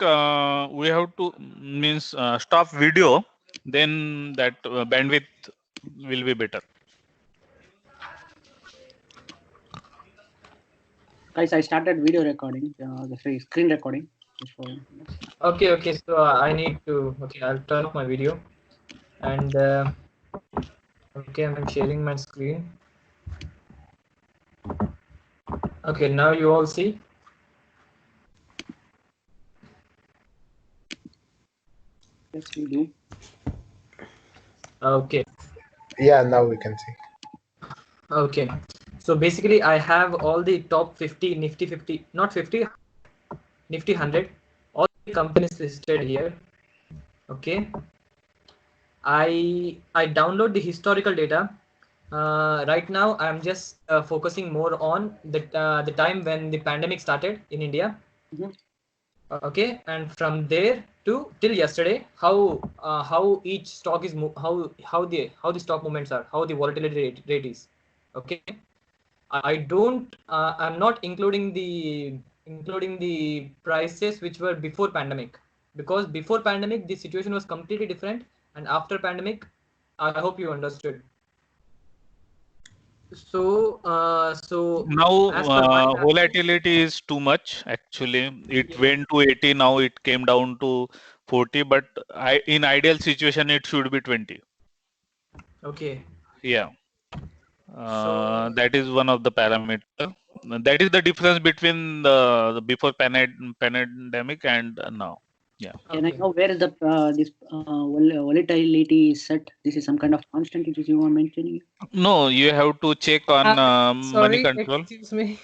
we have to means stop video, then that bandwidth will be better. Guys, I started video recording, the screen recording. Okay. So I need to. Okay, I'll turn off my video, and okay, I'm sharing my screen. Okay, now you all see. Yes, we do. Okay. Yeah, now we can see. Okay. So basically, I have all the top 50 Nifty 50, not 50, Nifty 100, all the companies listed here. Okay. I download the historical data. Right now, I'm just focusing more on the time when the pandemic started in India. Mhm. Okay, and from there to till yesterday, how each stock is how the stock movements are, how the volatility rate is. Okay, I'm not including the prices which were before pandemic, because before pandemic the situation was completely different, and after pandemic, I hope you understood. So Now as per my volatility is too much. Actually, it yeah. went to 80. Now it came down to 40. But in ideal situation, it should be 20. Okay. Yeah. So That is one of the parameter. That is the difference between the before pandemic and now. Yeah. Can I okay. know where is the this volatility is set? This is some kind of constant which you are mentioning. No, you have to check on money Sorry, control. excuse me.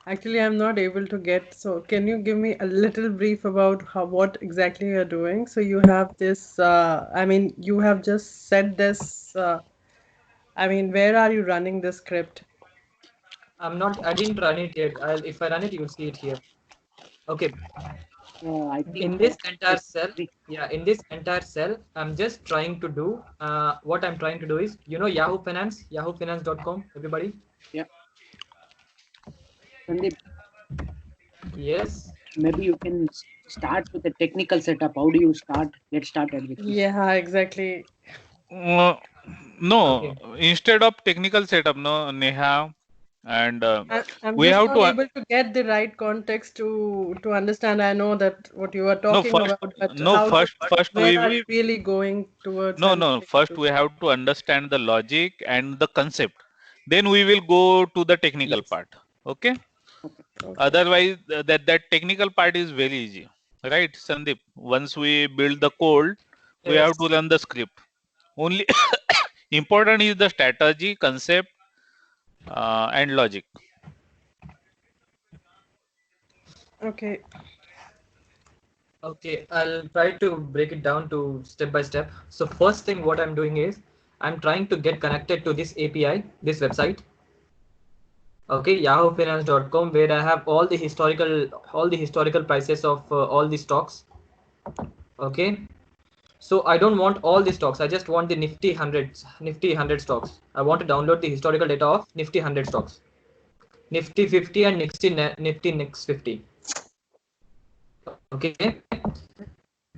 Actually, I'm not able to get. So, can you give me a little brief about what exactly you're doing? So, you have this. I mean, you have just said this. I mean, where are you running this script? I didn't run it yet. If I run it, you'll see it here. Okay. I think In this entire cell, in this entire cell, I'm just trying to do, what I'm trying to do is, Yahoo Finance, yahoofinance.com, everybody. yeah. Sandeep, Yes. maybe you can start with the technical setup. How do you get started with this? Yeah, exactly. No, Okay. instead of technical setup, no, Neha, and I'm we just have not to able to get the right context to understand. I know that what you are no talking first about, but no first where are you really going towards and no getting first to? we have to understand the logic and the concept. Then we will go to the technical Yes. part. Okay. Okay. Otherwise, that technical part is very easy, right, Sandeep? Once we build the code, we have to Yes. run the script. Only important is the strategy, concept, and logic. Okay. Okay. I'll try to break it down to step by step. So first thing what I'm doing is, I'm trying to get connected to this API, this website. Okay, yahoofinance.com, where I have all the historical prices of all the stocks. Okay, so I don't want all the stocks. I just want the Nifty 100 stocks. I want to download the historical data of Nifty 100 stocks, Nifty 50 and Nifty Next 50. Okay,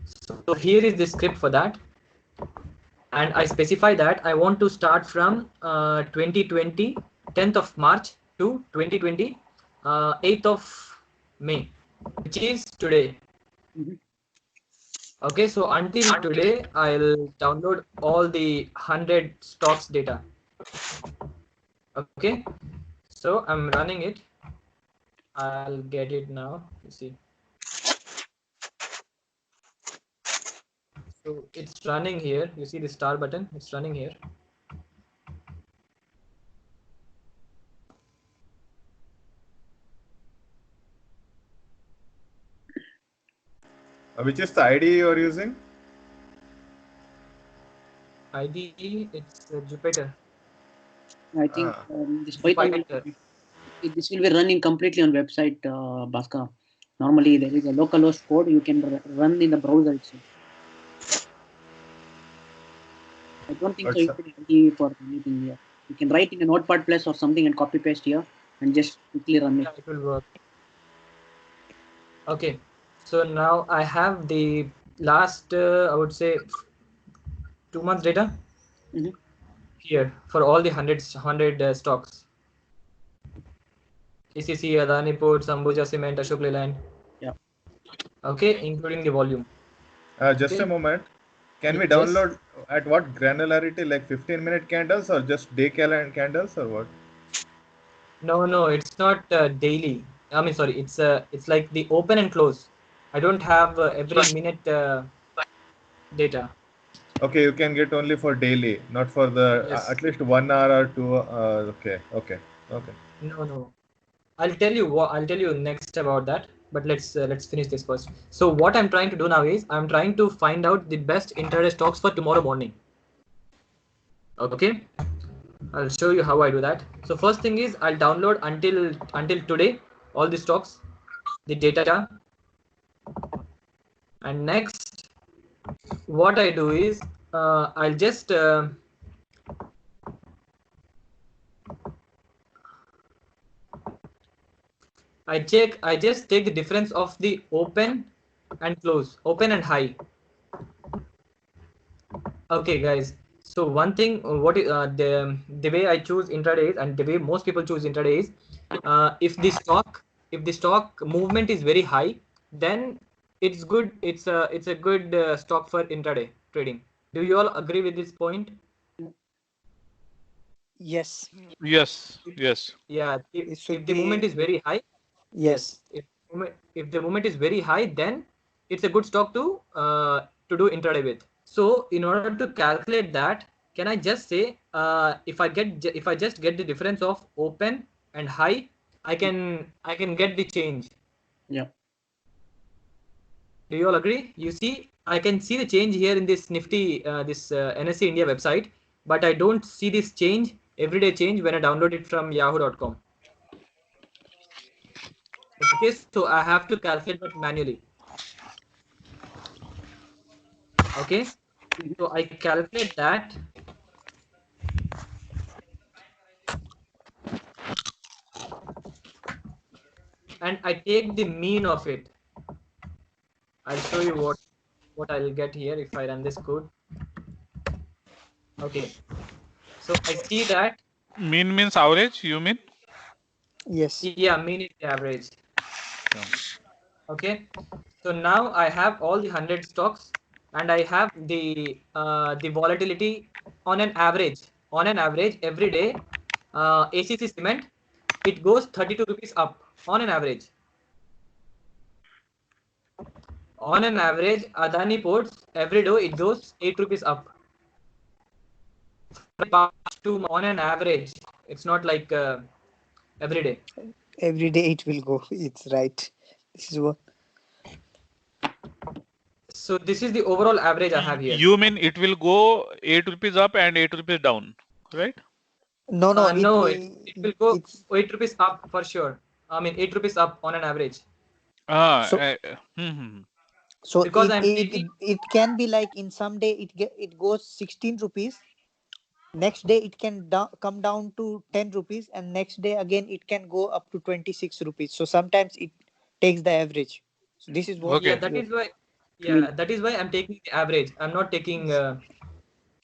so here is the script for that, and I specify that I want to start from 2020 10th of March to 2020 8th of May, which is today. Mhm. Okay, so until today, I'll download all the 100 stocks data. Okay, so I'm running it. I'll get it now. You see. So it's running here. You see the star button? It's running here. Which is the ID you are using? ID, it's Jupyter. I think this It's a Python Python. this will be running completely on website, Bhaskar. Normally, there is a localhost code you can run in the browser itself. I don't think so. You need ID for anything here. You can write in a Notepad Plus or something and copy paste here and just quickly run it. Yeah, it will work. Okay, So now I have the last, I would say, 2 months data Mhm. here for all the 100 stocks. ACC, Adani Ports, Ambuja Cement, Ashok Leyland. Yeah. Okay, including the volume. Just a Okay. moment. Can we Yes. download at what granularity, like 15-minute candles or just day candles or what? No, it's not daily. I mean, sorry, it's like the open and close. I don't have every minute data. Okay, you can get only for daily, not for the Yes. at least 1 hour or 2. Okay. No. I'll tell you next about that. But let's finish this first. So what I'm trying to do now is I'm trying to find out the best intraday stocks for tomorrow morning. Okay, I'll show you how I do that. So first thing is I'll download until today all the stocks, the data, and next what I do is I'll just I just take the difference of the open and close, open and high. Okay, guys. So one thing, the way I choose intraday and the way most people choose intraday is, if the stock movement is very high, then it's good. It's a good stock for intraday trading. Do you all agree with this point? Yes. Yes. Yeah. It If should the movement be. is very high, Yes. if the movement is very high, then it's a good stock to do intraday with. So in order to calculate that, can I just say if I just get the difference of open and high, I can get the change. Yeah. Do you all agree? You see, I can see the change here in this Nifty, this NSE India website, but I don't see this change, everyday change, when I download it from yahoo.com. Okay, so I have to calculate that manually. Okay, so I calculate that. And I take the mean of it. I'll show you what I'll get here if I run this code. Okay, so I see that. Mean means average, you mean? Yes. Yeah, mean is the average. Yeah. Okay, so now I have all the 100 stocks, and I have the volatility on an average. On an average, every day, ACC Cement, it goes 32 rupees up on an average. On an average, Adani Ports, every day it goes 8 rupees up. On an average, it's not like every day. Every day it will go. It's right. This is what. So this is the overall average I have here. You mean it will go 8 rupees up and 8 rupees down, right? No. No, it will go It's 8 rupees up for sure. I mean 8 rupees up on an average. so. So Because I'm it taking, can be like in some day it goes 16 rupees. Next day it can come down to 10 rupees, and next day again it can go up to 26 rupees. So sometimes it takes the average. So this is what. yeah, Okay. that is why I'm taking the average. I'm not taking the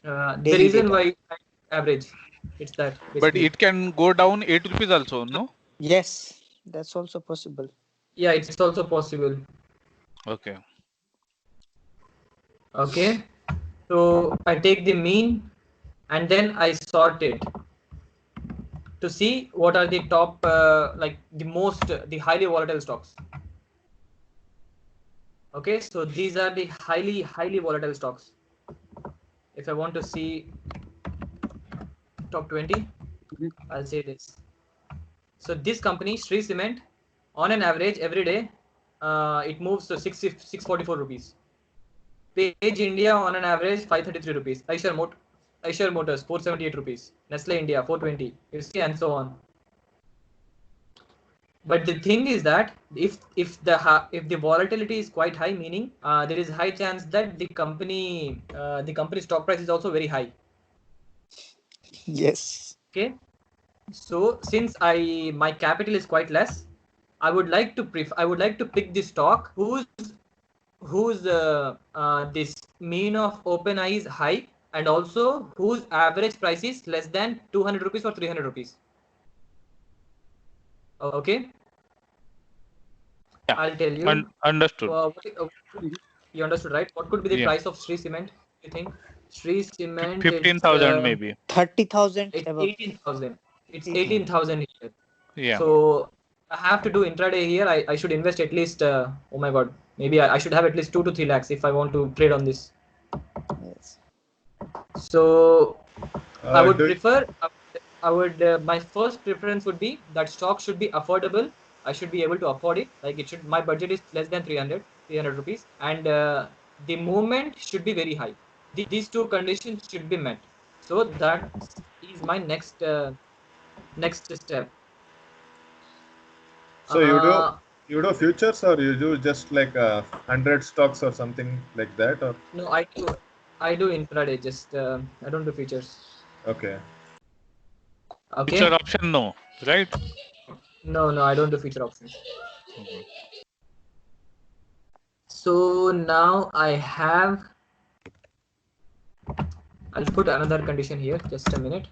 Daily reason data. why I average. It's that But basically. it can go down 8 rupees also, no? Yes, that's also possible. Yeah, it's also possible. Okay. Okay, so I take the mean and then I sort it to see what are the top, like the highly volatile stocks. Okay, so these are the highly volatile stocks. If I want to see top 20, I'll say this. So this company, Shree Cement, on an average every day, it moves to 644 rupees. Page India on an average 533 rupees. Eicher Motors 478 rupees. Nestle India 420. You see, and so on. But the thing is that if the volatility is quite high, meaning there is high chance that the company stock price is also very high. Yes. Okay, so since my capital is quite less, I would like to pick the stock whose this mean of OpenAI is high, and also whose average price is less than 200 rupees or 300 rupees. Okay. Yeah. I'll tell you. Understood. You understood, right? What could be the Yeah. price of Shree Cement? You think Shree Cement? 15,000 maybe. 30,000 It's above. 18,000. It's 18,000. 18,000 here. Yeah. So I have to do intraday here. I should invest at least. Oh my God, maybe I should have at least 2 to 3 lakhs if I want to trade on this. Yes. So I would do- prefer. I would. My first preference would be that stock should be affordable. I should be able to afford it. Like it should. My budget is less than 300 rupees, and the movement should be very high. These two conditions should be met. So that is my next step. So you do futures, or you do just like 100 stocks or something like that, or? No, I do intraday. Just I don't do futures. Okay. Okay. Future option, no, right? No, I don't do future options. Okay. So now I have. I'll put another condition here. Just a minute.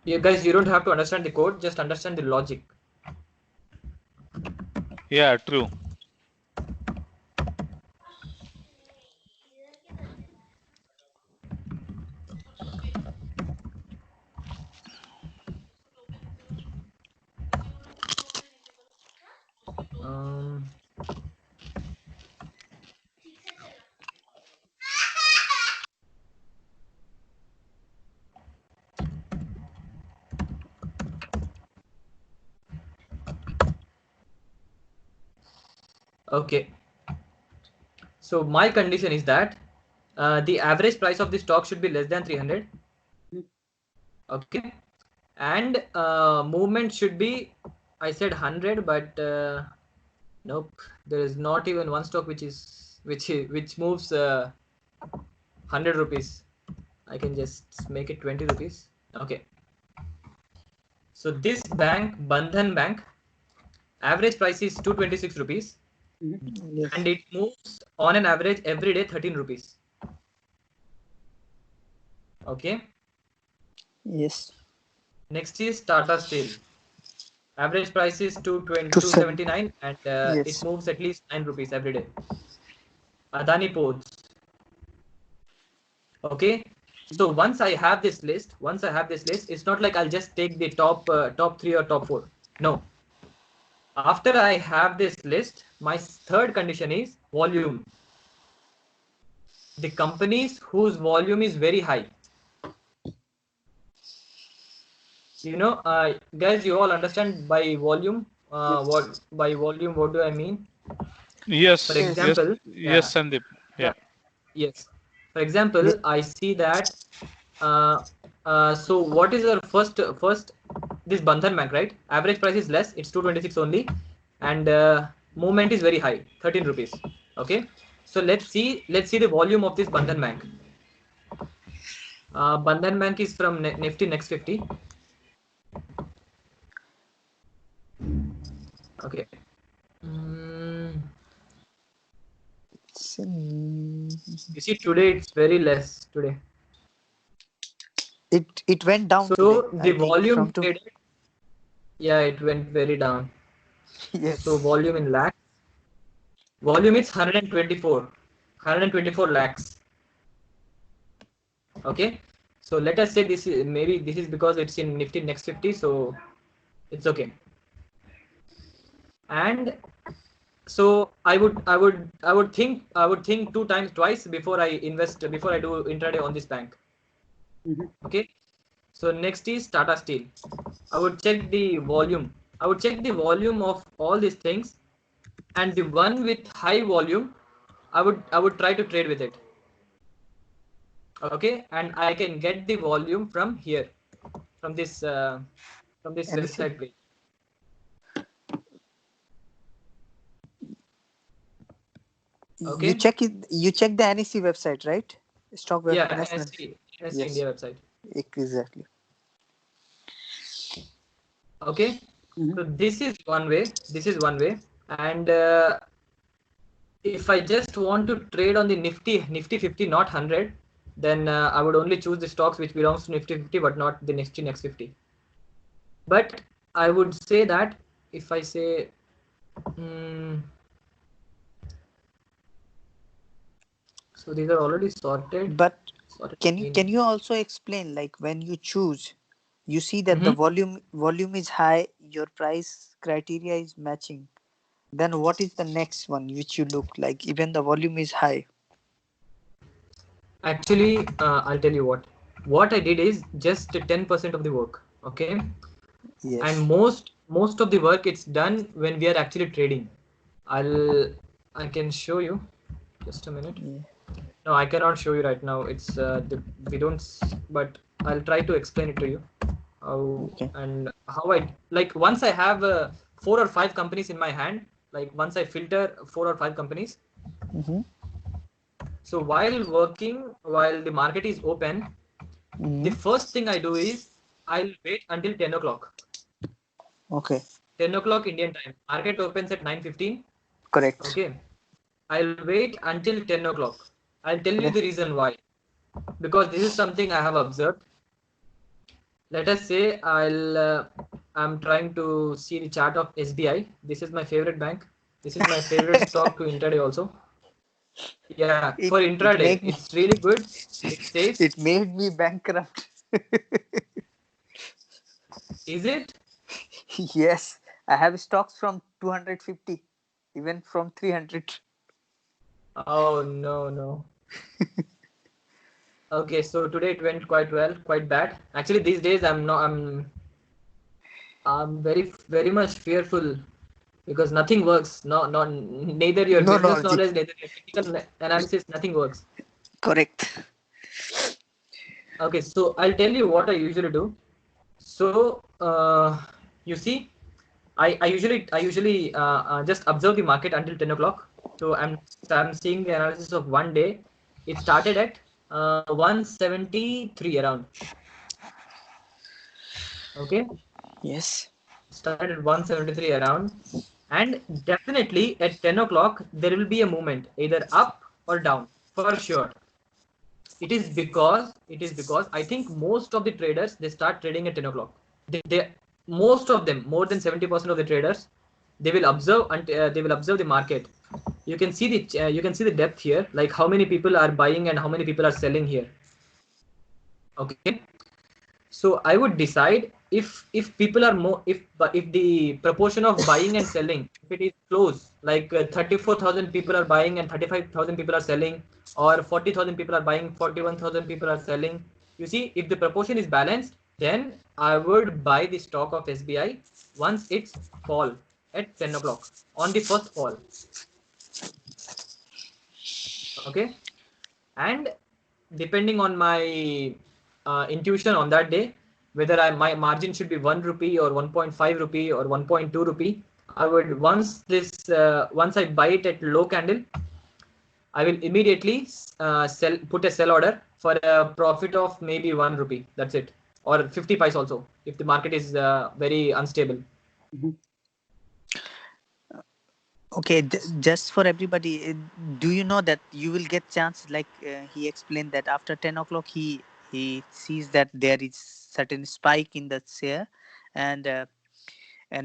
You guys, you don't have to understand the code. Just understand the logic. Yeah, true. Okay. So my condition is that the average price of the stock should be less than 300. Okay. And movement should be, I said 100, but nope. There is not even one stock which moves 100 rupees. I can just make it 20 rupees. Okay. So this bank, Bandhan Bank, average price is 226 rupees. Yes. And it moves on an average every day 13 rupees. Okay. Yes. Next is Tata Steel. Average price is 279, and Yes. it moves at least 9 rupees every day. Adani Ports. Okay. So once I have this list, it's not like I'll just take the top 3 or top 4. No. After I have this list, my third condition is volume. The companies whose volume is very high. You know, guys, you all understand by volume. What do I mean? Yes. For example, yes, Sandeep. Yeah. Yes. For example, I see that. So what is our first? This Bandhan Bank, right? Average price is less. It's 226 only, and movement is very high, 13 rupees. Okay. So let's see the volume of this Bandhan Bank. Bandhan Bank is from Nifty Next 50. Okay. You see, today it's very less today. It went down. So today, the volume traded, yeah, it went very down. Yes. So volume in lakhs. Volume is 124 lakhs. Okay. So let us say this is because it's in Nifty Next 50, so it's okay. And so I would think 2 times twice before I do intraday on this bank. Okay. So next is Tata Steel. I would check the volume. Of all these things, and the one with high volume, I would try to trade with it. Okay, and I can get the volume from here, from this website page. Okay. You check the NSE website, right? Stock web. Yeah, National. NSE Yes. India website. Exactly. Okay. So this is one way. And if I just want to trade on the Nifty 50, not 100, then I would only choose the stocks which belongs to Nifty 50, but not the Nifty Next 50. But I would say that if I say, so these are already sorted. But sorted can you also explain, like when you choose, you see that the volume is high, your price criteria is matching. Then what is the next one which you look like? Even the volume is high. Actually, I'll tell you what I did is just 10% of the work. Okay. Yes. And most of the work it's done when we are actually trading. I can show you. Just a minute. Yeah. No, I cannot show you right now. It's we don't. But I'll try to explain it to you. Okay. And how I like once I have 4 or 5 companies in my hand. Like once I filter 4 or 5 companies. Mm-hmm. So while working, while the market is open, the first thing I do is I'll wait until 10 o'clock. Okay. 10 o'clock Indian time. Market opens at 9:15. Correct. Okay. I'll wait until 10 o'clock. I'll tell you Okay. the reason why. Because this is something I have observed. Let us say I'm trying to see the chart of SBI. This is my favorite bank. This is my favorite stock to intraday also. Yeah, for intraday, it's really good. It says. It made me bankrupt. Is it? Yes, I have stocks from 250, even from 300. Oh no. Okay, so today it went quite well, quite bad. Actually, these days I'm very much fearful because nothing works. Neither your No business logic. knowledge, neither your technical analysis, nothing works. Correct. Okay, so I'll tell you what I usually do. So you see, I usually just observe the market until 10 o'clock. So I'm seeing the analysis of one day. It started at 173 around. Okay. Yes. Started at 173 around, and definitely at 10 o'clock there will be a movement either up or down for sure. It is because I think most of the traders they start trading at 10 o'clock. They most of them, more than 70% of the traders, they will observe and they will observe the market. You can see the depth here, like how many people are buying and how many people are selling here. Okay. So I would decide if people are more, if the proportion of buying and selling, if it is close, like 34,000 people are buying and 35,000 people are selling, or 40,000 people are buying, 41,000 people are selling. You see, if the proportion is balanced, then I would buy the stock of SBI once it's fall at 10 o'clock on the first fall. Okay. And depending on my intuition on that day, whether my margin should be 1 rupee or 1.5 rupee or 1.2 rupee, I would once I buy it at low candle, I will immediately put a sell order for a profit of maybe 1 rupee. That's it, or 50 pice also if the market is very unstable. Okay, just for everybody, do you know that you will get chance, like he explained that after 10 o'clock he sees that there is certain spike in the share, and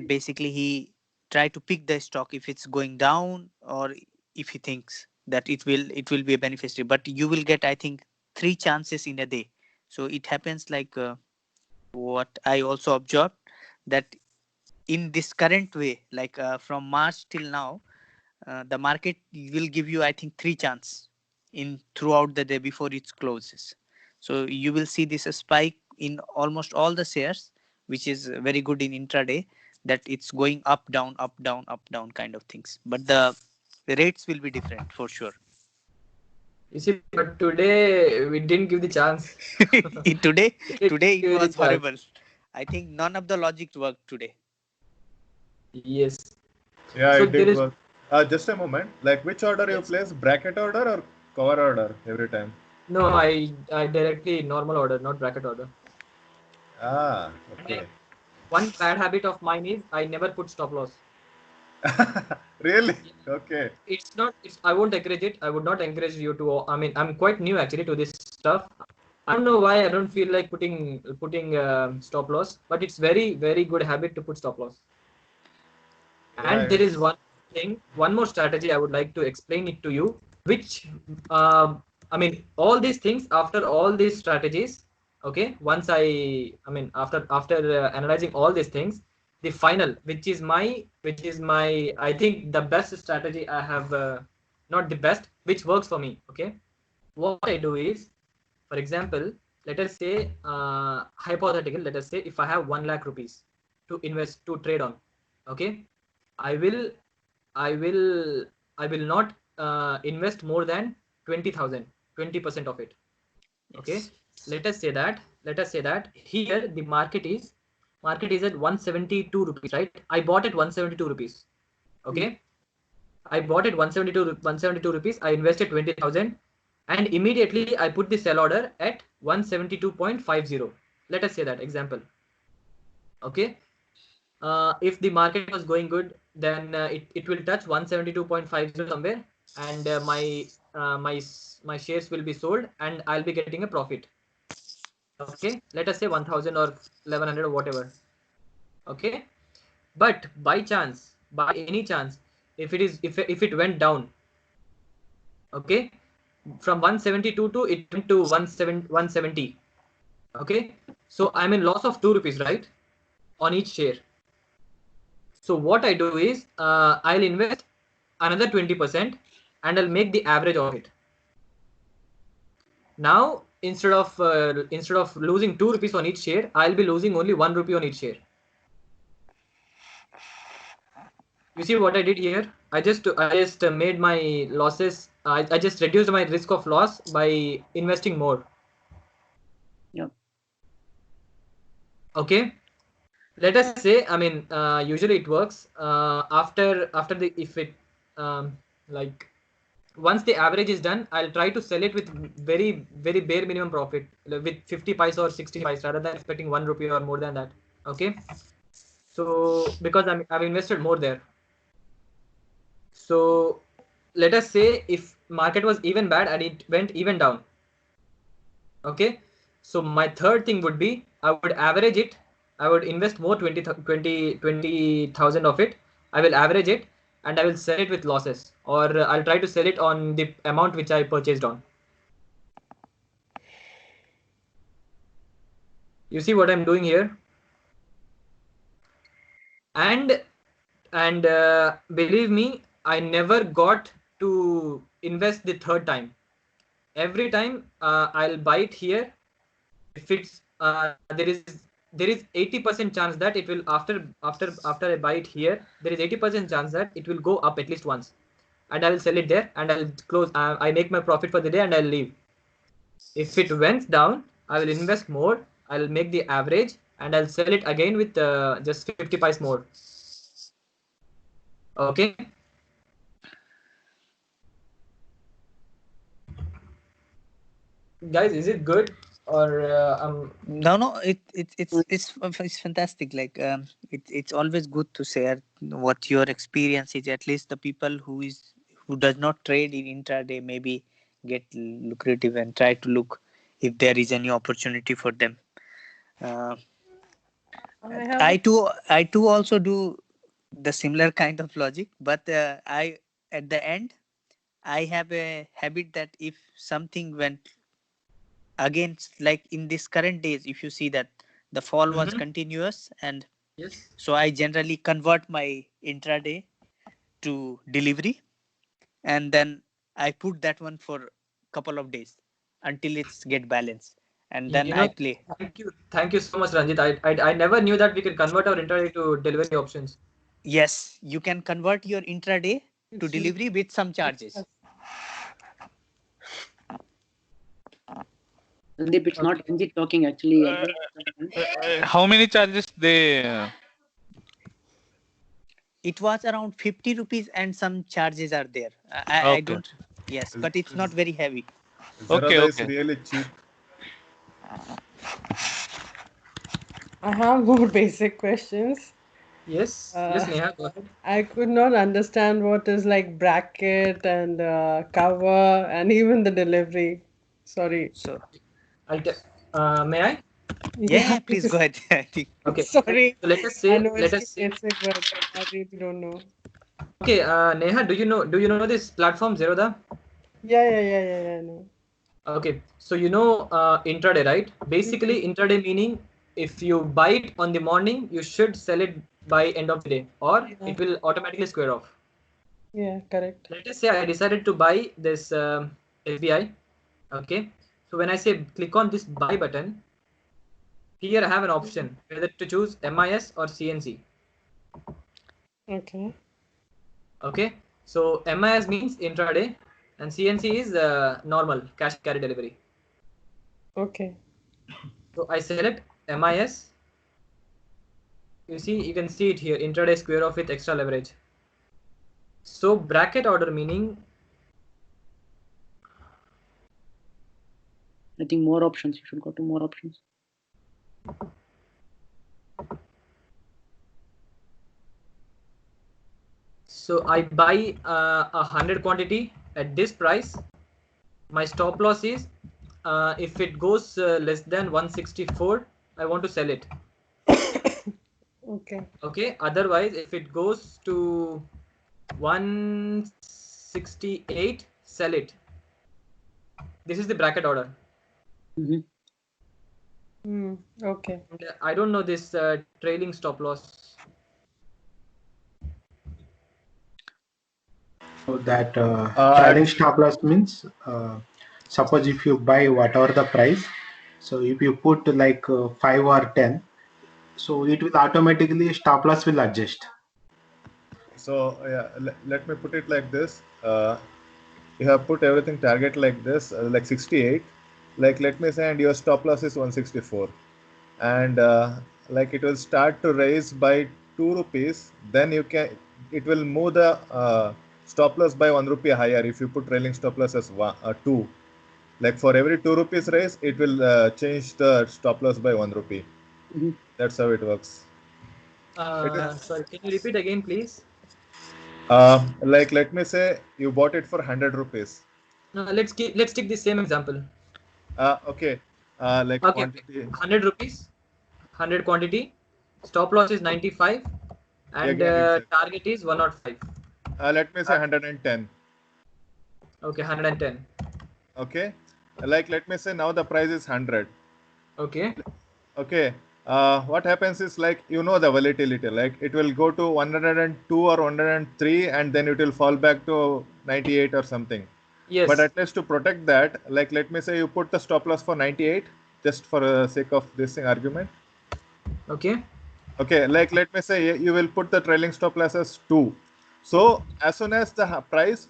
basically he try to pick the stock if it's going down or if he thinks that it will be a beneficiary. But you will get, I think, 3 chances in a day. So it happens like what I also observed, that in this current way, like from March till now, the market will give you, I think, 3 chance in throughout the day before it closes. So you will see this spike in almost all the shares, which is very good in intraday, that it's going up down kind of things. But the rates will be different for sure. You see, but today we didn't give the chance. today it was horrible. I think none of the logic worked today. Yes. Yeah, So it did there is- work. Just a moment. Like, which order you place? Bracket order or cover order every time? No, I directly normal order, not bracket order. Ah, okay. One bad habit of mine is I never put stop loss. Really? Okay. It's not. I won't encourage it. I would not encourage you to. I mean, I'm quite new actually to this stuff. I don't know why I don't feel like putting stop loss, but it's very good habit to put stop loss. And there is one more strategy I would like to explain it to you, which I mean, all these things, after all these strategies, okay, once I mean, after analyzing all these things, the final, which is my I think the best strategy I have, not the best, which works for me. Okay, what I do is, for example, let us say, hypothetical, let us say if I have 1 lakh rupees to invest, to trade on, okay, I will not invest more than 20,000, 20% of it. Okay, let us say that here the market is at 172 rupees, right? I bought at 172 rupees. Okay, I bought at 172 rupees. I invested 20,000, and immediately I put the sell order at 172.50. Let us say that example. Okay, if the market was going good, then it will touch 172.50 somewhere, and my shares will be sold, and I'll be getting a profit. Okay, let us say 1,000 or 1,100 or whatever. Okay, but by any chance, if it went down, okay, from 172 to it went to 170. Okay, so I'm in loss of 2 rupees, right, on each share. So what I do is, I'll invest another 20% and I'll make the average of it. Now, instead of losing 2 rupees on each share, I'll be losing only 1 rupee on each share. You see what I did here? I just made my losses. I just reduced my risk of loss by investing more. Yep. Okay. Let us say, I mean, usually it works after the, if it like, once the average is done, I'll try to sell it with very bare minimum profit, with 50 paise or 60 paise, rather than expecting 1 rupee or more than that. Okay, so because I've invested more there. So let us say if market was even bad and it went even down. Okay, so my third thing would be, I would average it. I would invest more 20,000 of it. I will average it and I will sell it with losses, or I'll try to sell it on the amount which I purchased on. You see what I'm doing here? And believe me, I never got to invest the third time. Every time I'll buy it here. If it's there is 80% chance that it will, after I buy it here, there is 80% chance that it will go up at least once, and I will sell it there and I'll close. I make my profit for the day and I'll leave. If it went down, I will invest more. I'll make the average and I'll sell it again with just 50 paise more. Okay. Guys, is it good? Or No, it's fantastic. Like it's always good to share what your experience is. At least the people who does not trade in intraday maybe get lucrative and try to look if there is any opportunity for them. I too also do the similar kind of logic, but I at the end I have a habit that if something went against, like in this current days, if you see that the fall was continuous, and yes, so I generally convert my intraday to delivery, and then I put that one for couple of days until it's get balanced, and then I play. Thank you so much, Ranjit. I never knew that we could convert our intraday to delivery options. Yes, you can convert your intraday to delivery with some charges. Sandeep, it's not Ranjit talking actually. How many charges they? It was around 50 rupees and some charges are there. I Okay. don't. Yes, but it's not very heavy. Zerodha is really cheap. I have more basic questions. Yes, yes, Neha, go ahead. I could not understand what is like bracket and cover and even the delivery. Sorry. So I'll tell. May I? yeah, please go ahead. I think Okay. Sorry. So let us I say, know let it's us too say. basic, but I really don't know. Okay, Neha, do you know this platform Zerodha? Yeah, I know. Okay, so you know intraday, right? Basically, intraday meaning if you buy it on the morning, you should sell it by end of the day, or Yeah, it will automatically square off. yeah, correct. Let us say I decided to buy this SBI. Okay, so when I say click on this buy button, here I have an option whether to choose MIS or CNC. Okay. Okay, so MIS means intraday, and CNC is normal cash and carry delivery. Okay. So I select MIS. You can see it here, intraday square off with extra leverage. So bracket order meaning, I think more options. You should go to more options. so I buy 100 quantity at this price. My stop loss is if it goes less than 164, I want to sell it. Okay. Okay, otherwise if it goes to 168, sell it. This is the bracket order. Mhm. Okay. And, I don't know this trailing stop loss. So that Uh, trailing stop loss means, suppose if you buy whatever the price, so if you put like 5 or 10, so it will automatically stop loss will adjust. so yeah, let me put it like this. You have put everything target like this, like 68. Like let me say, and your stop loss is 164, and like it will start to raise by 2 rupees. Then it will move the stop loss by 1 rupee higher if you put trailing stop loss as 2. Like for every 2 rupees raise, it will change the stop loss by 1 rupee. Mhm. That's how it works. It is Sorry, can you repeat again, please? like let me say you bought it for 100 rupees. No, let's take the same example. Okay. Like Okay, okay. quantity. 100 rupees, 100 quantity. Stop loss is 95, and Again, exact. target is 105. Let me say 110. Okay, 110. Okay. Like let me say now the price is 100. Okay. Okay. What happens is like the volatility. Like it will go to 102 or 103, and then it will fall back to 98 or something. But Yes. at least to protect that, like let me say you put the stop loss for 98, just for the sake of this thing argument. Okay. Okay, like let me say you will put the trailing stop loss as 2. So as soon as the price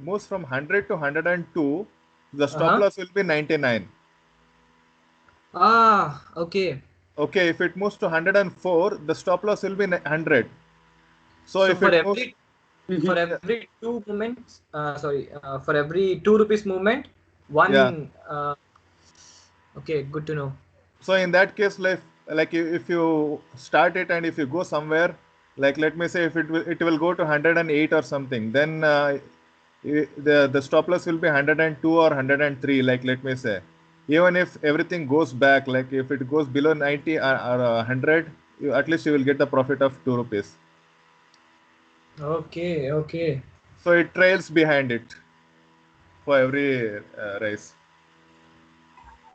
moves from 100 to 102, the stop Uh-huh. loss will be 99. Ah, okay. Okay, if it moves to 104, the stop loss will be 100. So So if for it moves, every for every two movements, for every 2 rupees movement, yeah. one. Okay, good to know. So in that case, like if you start it and if you go somewhere, like let me say if it will go to 108 or something, then the stop loss will be 102 or 103. Like let me say, even if everything goes back, like if it goes below 90 or 100, at least you will get the profit of 2 rupees. Okay, okay. So it trails behind it for every race.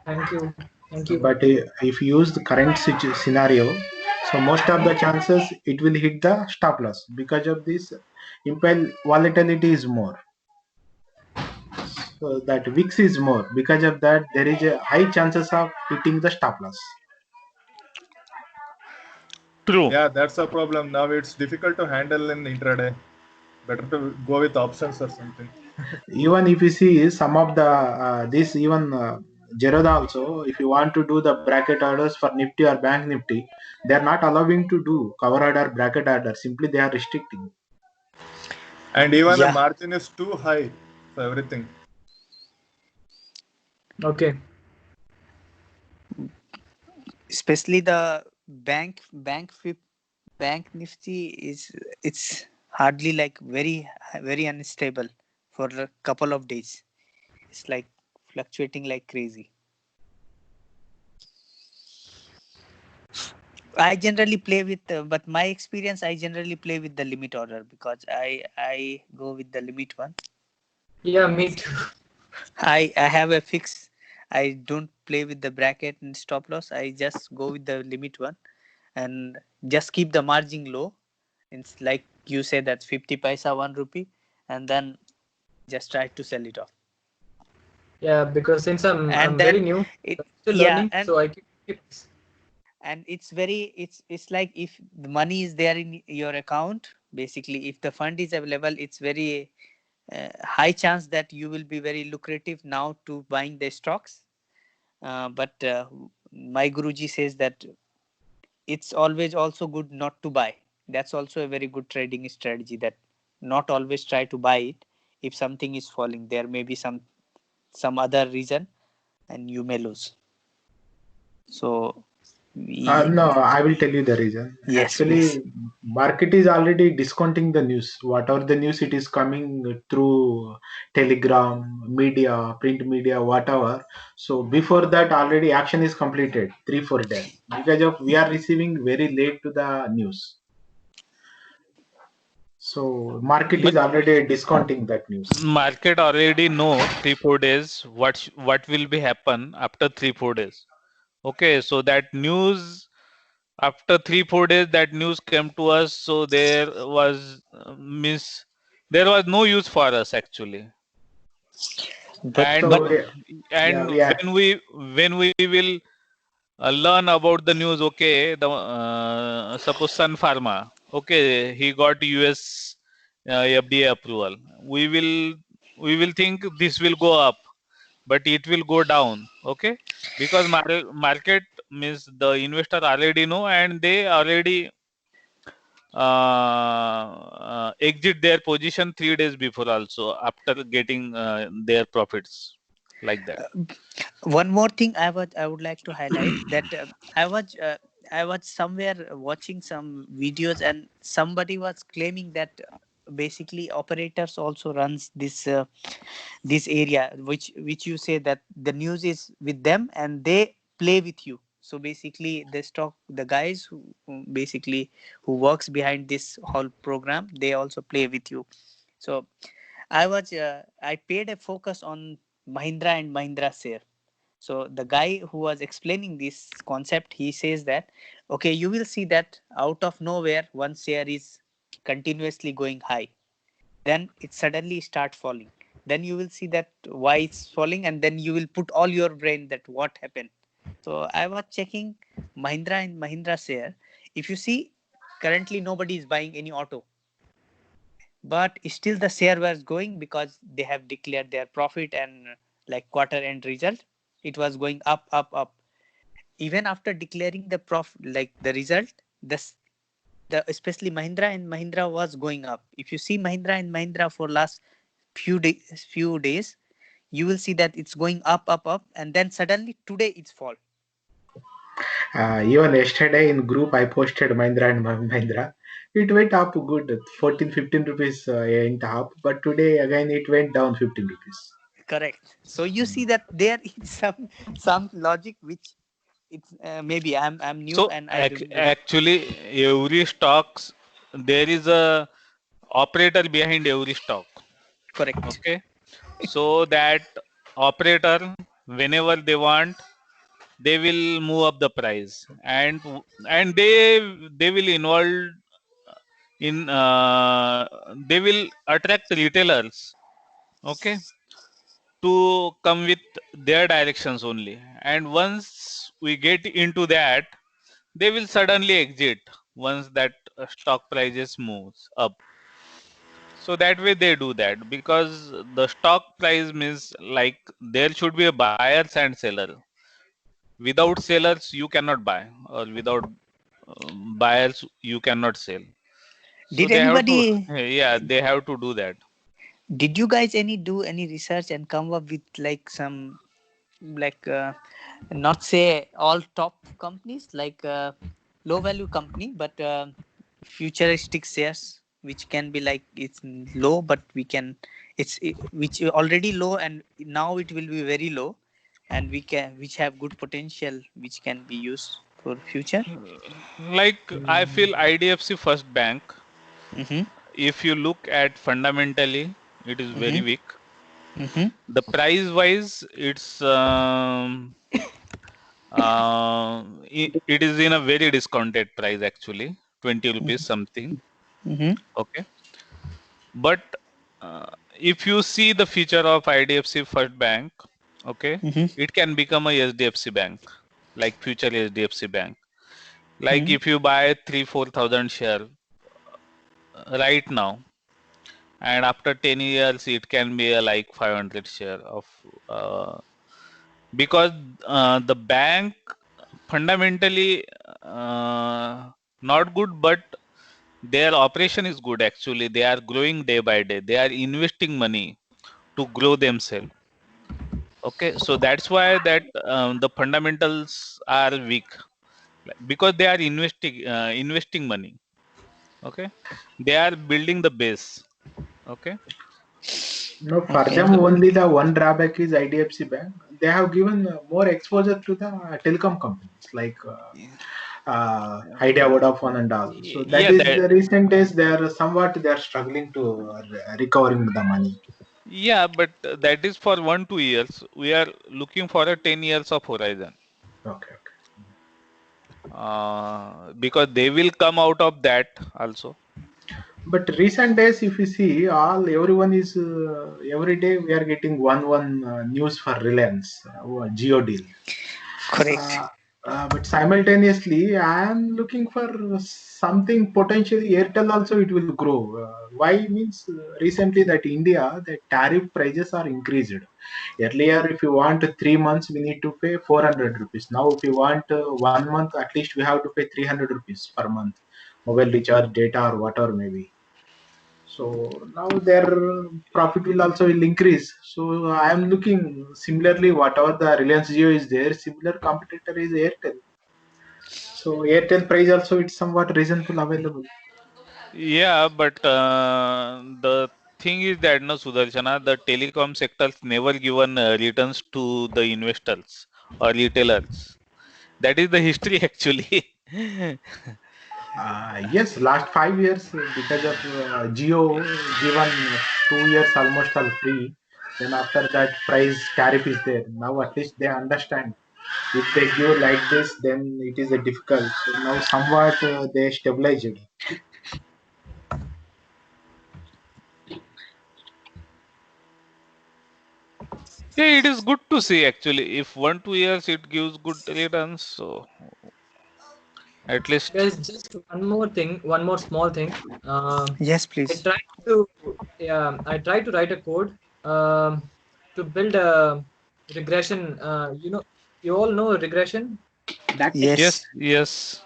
Thank you. Thank So, you. but if you use the current scenario, so most of the chances it will hit the stop loss because of this impel volatility is more. So that VIX is more. Because of that, there is a high chances of hitting the stop loss. True. Yeah, that's a problem. Now it's difficult to handle in intraday. Better to go with options or something. Even if you see some of the this even Zerodha also, if you want to do the bracket orders for Nifty or Bank Nifty, they are not allowing to do cover order, bracket order. Simply they are restricting. And even the yeah, margin is too high for everything. Okay. especially the bank Bank Nifty it's hardly like very unstable for a couple of days. It's like fluctuating like crazy. I generally play with, but my experience, I generally play with the limit order because I go with the limit one. Yeah, me too. I have a fix. I don't play with the bracket and stop loss. I just go with the limit one and just keep the margin low. It's like you say that's 50 paisa 1 rupee, and then just try to sell it off. Yeah, because since I'm And very then new, it I'm still yeah, learning, and so I keep it's like if the money is there in your account, basically if the fund is available, it's very high chance that you will be very lucrative now to buying the stocks. But my Guruji says that it's always also good not to buy. That's also a very good trading strategy, that not always try to buy it. If something is falling, there may be some other reason and you may lose. So No, I will tell you the reason. yes, please. Actually, market is already discounting the news. Whatever the news it is coming through Telegram, media, print media, whatever. So before that, already action is completed 3 4 days because of we are receiving very late to the news. So market is But already discounting that news. market already know 3 4 days what will be happen after 3 4 days. Okay, so that news after 3 4 days that news came to us. So there was there was no use for us actually. But And but So yeah, we are. when we will learn about the news. Okay, the suppose Sun Pharma, okay, he got US FDA approval. We will think this will go up, but it will go down. Okay, because market means the investor already know, and they already exit their position 3 days before also, after getting their profits, like that. one more thing I would like to highlight that I was somewhere watching some videos and somebody was claiming that basically operators also runs this area, which you say that the news is with them and they play with you. So basically the guys who basically who works behind this whole program, they also play with you. So I paid a focus on Mahindra and Mahindra share. So the guy who was explaining this concept, he says that okay, you will see that out of nowhere one share is continuously going high, then it suddenly start falling. Then you will see that why it's falling, and then you will put all your brain that what happened. So I was checking Mahindra and Mahindra share. If you see, currently nobody is buying any auto, but still the share was going because they have declared their profit and like quarter end result, it was going up up up. Even after declaring the like the result, the especially Mahindra and Mahindra was going up. If you see Mahindra and Mahindra for last few days, you will see that it's going up up up, and then suddenly today it's fall. Even yesterday in group I posted Mahindra and Mahindra. It went up good 14 15 rupees in top, but today again it went down 15 rupees. Correct. So you see that there is some logic which it's maybe I'm new So and I don't get. actually, every stocks, there is a operator behind every stock. Correct. Okay, so that operator, whenever they want, they will move up the price, and they will involve in they will attract retailers. Okay, to come with their directions only, and once we get into that, they will suddenly exit once that stock prices moves up. So that way they do that, because the stock price means like there should be a buyers and seller. Without sellers you cannot buy, or without buyers you cannot sell. So Did they have to, anybody yeah, they have to do that. did you guys do any research and come up with like some like not say all top companies like low value company, but futuristic shares which can be like it's low, but which is already low and now it will be very low, and which have good potential which can be used for future. Like I feel IDFC First Bank, Mm-hmm. if you look at fundamentally, it is very Mm-hmm. weak. Mm-hmm. The price wise, it's it is in a very discounted price actually, 20 rupees something. Mm-hmm. Okay, but if you see the feature of IDFC First Bank, okay, Mm-hmm. it can become a SDFC bank, like future SDFC bank. Like Mm-hmm. if you buy 3,000-4,000 share right now, and after 10 years it can be a like 500 share of because the bank fundamentally not good, but their operation is good actually. They are growing day by day. They are investing money to grow themselves. Okay, so that's why that the fundamentals are weak because they are investing money. Okay, they are building the base. Okay, No, for Okay. them only the one drawback is IDFC Bank. They have given more exposure to the telecom companies like Idea, Vodafone, and all. So that yeah, is that the recent days they are struggling to recovering the money. yeah, but that is for 1-2 years. We are looking for a 10 years of horizon Okay. because they will come out of that also. But recent days, if you see, everyone is every day we are getting one news for Reliance Geo deal. Correct. But simultaneously, I am looking for something potentially Airtel also it will grow. Why means recently that India the tariff prices are increased. Earlier, if you want 3 months, we need to pay 400 rupees. Now, if you want 1 month, at least we have to pay 300 rupees per month, mobile recharge, data, or whatever maybe. So now their profit will also will increase. So I am looking similarly whatever the Reliance Jio is there, similar competitor is Airtel. So Airtel price also it's somewhat reasonable available. Yeah, but the thing is that no, Sudarshana, the telecom sectors never given returns to the investors or retailers. That is the history actually. Yes, last 5 years because of Geo given 2 years almost all free. Then after that price tariff is there. Now at least they understand. If they give like this, then it is a difficult. So now somewhat they stabilized. Yeah, it is good to see actually. If 1-2 years it gives good returns, so at least Guys, just one more thing, one more small thing. Yes, I please. tried to, I tried to write a code to build a regression. You all know regression. Backtext. yes, Yes. yes.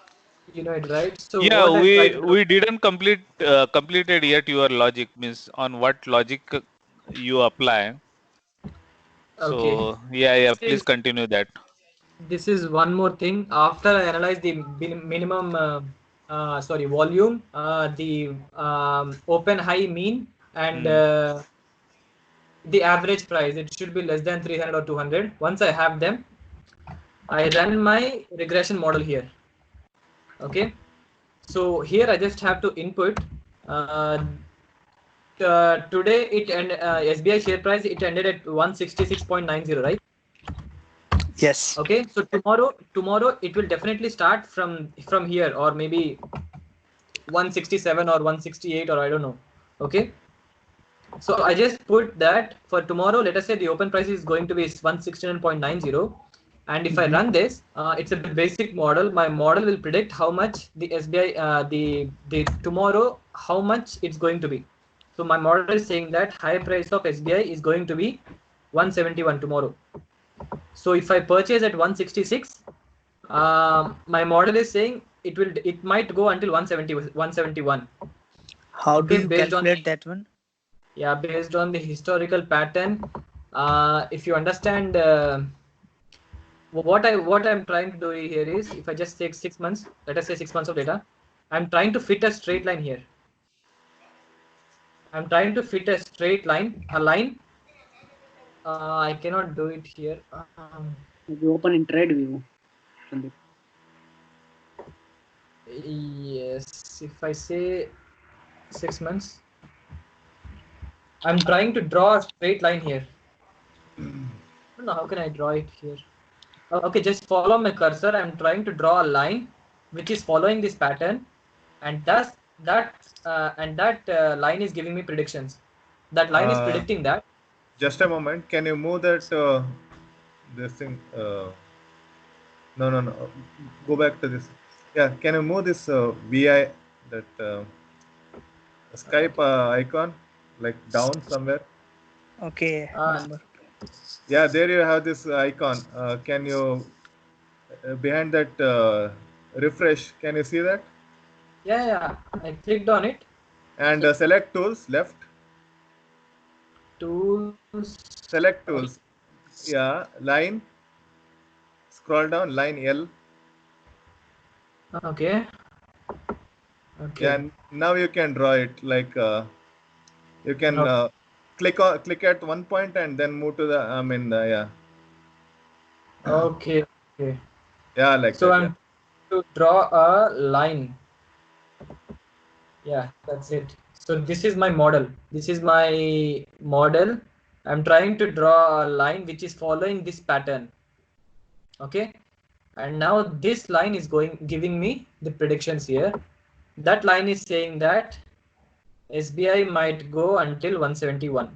You know it, right? So Yeah, what I we tried to do, we didn't completed yet your logic means on what logic you apply. okay, So yeah, this please is continue that. this is one more thing. After I analyze the minimum, volume, the open, high, mean, and Hmm. the average price, it should be less than 300 or 200. Once I have them, I run my regression model here. Okay, so here I just have to input today it and SBI share price, it ended at 166.90, right? Yes. Okay, so tomorrow it will definitely start from here, or maybe 167 or 168, or I don't know. Okay, so I just put that for tomorrow. Let us say the open price is going to be 169.90, and if I run this, it's a basic model. My model will predict how much the SBI the tomorrow, how much it's going to be. So my model is saying that high price of SBI is going to be 171 tomorrow. So if I purchase at 166, my model is saying it might go until 170 171. How do Okay, you based on calculate that one? based on the historical pattern. If you understand what I'm trying to do here is, if I just take 6 months, let us say 6 months of data, I'm trying to fit a straight line here. I'm trying to fit a straight line, a line. I cannot do it here. Maybe open in trade view. Sandeep. Yes, if I say 6 months, I'm trying to draw a straight line here. I don't know how can I draw it here. Okay, just follow my cursor. I'm trying to draw a line which is following this pattern, and that line is giving me predictions. That line is predicting that. Just a moment. Can you move that this thing? No. Go back to this. Yeah. Can you move this VI that Skype icon like down somewhere? Okay. Number. Yeah, there you have this icon. Can you behind that refresh? Can you see that? Yeah. I clicked on it. And select tools left. Tools. Select tools. Yeah, line. Scroll down, line L. Okay. Yeah, now you can draw it like you can click at one point and then move to the yeah. Okay. Yeah, like so that. I'm to draw a line. Yeah, that's it. So this is my model. I'm trying to draw a line which is following this pattern. Okay. And now this line is giving me the predictions here. That line is saying that SBI might go until 171.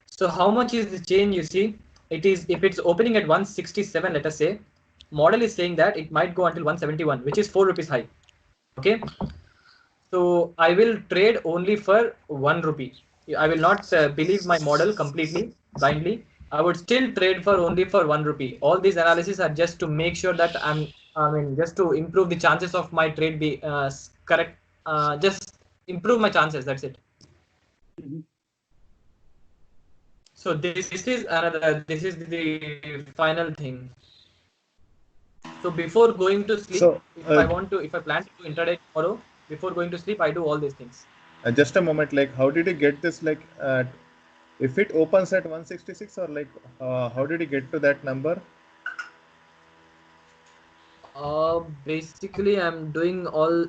So how much is the change? You see, it is, if it's opening at 167, let us say, model is saying that it might go until 171, which is 4 rupees high. Okay. So I will trade only for 1 rupee. I will not believe my model completely blindly. I would still trade for only for 1 rupee. All these analyses are just to make sure that just to improve the chances of my trade be correct. Just improve my chances. That's it. So this is the final thing. So before going to sleep, if I plan to do intraday tomorrow, before going to sleep, I do all these things. Just a moment, like how did you get this? Like if it opens at 166, or like how did you get to that number? Basically, I'm doing